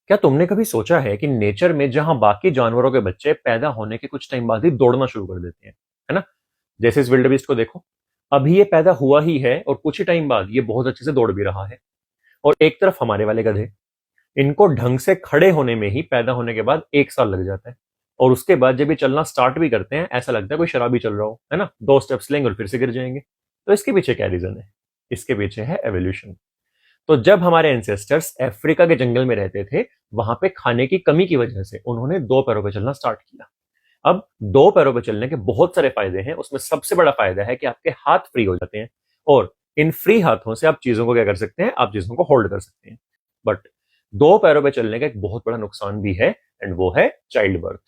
क्या तुमने कभी सोचा है कि नेचर में जहां बाकी जानवरों के बच्चे पैदा होने के कुछ टाइम बाद ही दौड़ना शुरू कर देते हैं, है ना? जैसे इस विल्डेबीस्ट को देखो, अभी ये पैदा हुआ ही है और कुछ ही टाइम बाद ये बहुत अच्छे से दौड़ भी रहा है। और एक तरफ हमारे वाले गधे, इनको ढंग से खड़े होने में ही पैदा होने के बाद 1 साल लग जाता है। और उसके बाद जब ये चलना स्टार्ट भी करते हैं, ऐसा लगता है कोई शराबी चल रहा हो, है ना? 2 स्टेप्स लेंगे और फिर से गिर जाएंगे। तो इसके पीछे क्या रीजन है? इसके पीछे है एवोल्यूशन। तो जब हमारे एंसेस्टर्स अफ्रीका के जंगल में रहते थे, वहां पे खाने की कमी की वजह से उन्होंने 2 पैरों पर चलना स्टार्ट किया। अब 2 पैरों पर चलने के बहुत सारे फायदे हैं, उसमें सबसे बड़ा फायदा है कि आपके हाथ फ्री हो जाते हैं। और इन फ्री हाथों से आप चीजों को क्या कर सकते हैं? आप चीजों को होल्ड कर सकते हैं। बट 2 पैरों पर चलने का एक बहुत बड़ा नुकसान भी है, एंड वो है चाइल्ड बर्थ।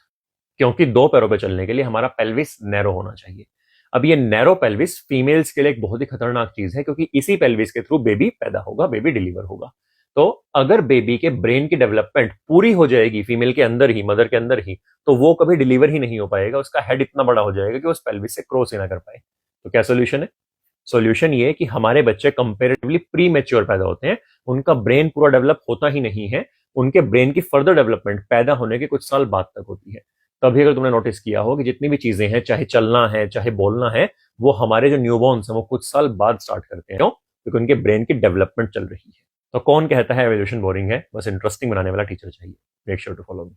क्योंकि 2 पैरों पर चलने के लिए हमारा पेल्विस नैरो होना चाहिए। अब ये नैरो पेल्विस फीमेल्स के लिए एक बहुत ही खतरनाक चीज है, क्योंकि इसी पेल्विस के थ्रू बेबी पैदा होगा, बेबी डिलीवर होगा। तो अगर बेबी के ब्रेन की डेवलपमेंट पूरी हो जाएगी फीमेल के अंदर ही, मदर के अंदर ही, तो वो कभी डिलीवर ही नहीं हो पाएगा। उसका हेड इतना बड़ा हो जाएगा कि उस पेल्विस से क्रॉस ही ना कर पाए। तो क्या सोल्यूशन है? सॉल्यूशन ये कि हमारे बच्चे कंपेरेटिवली प्री मेच्योर पैदा होते हैं, उनका ब्रेन पूरा डेवलप होता ही नहीं है। उनके ब्रेन की फर्दर डेवलपमेंट पैदा होने के कुछ साल बाद तक होती है। तभी अगर तुमने नोटिस किया हो कि जितनी भी चीजें हैं, चाहे चलना है चाहे बोलना है, वो हमारे जो न्यूबॉर्न्स हैं वो कुछ साल बाद स्टार्ट करते हैं। क्यों? क्योंकि उनके ब्रेन की डेवलपमेंट चल रही है। तो कौन कहता है एवोल्यूशन बोरिंग है? बस इंटरेस्टिंग बनाने वाला टीचर चाहिए। Make sure to follow me.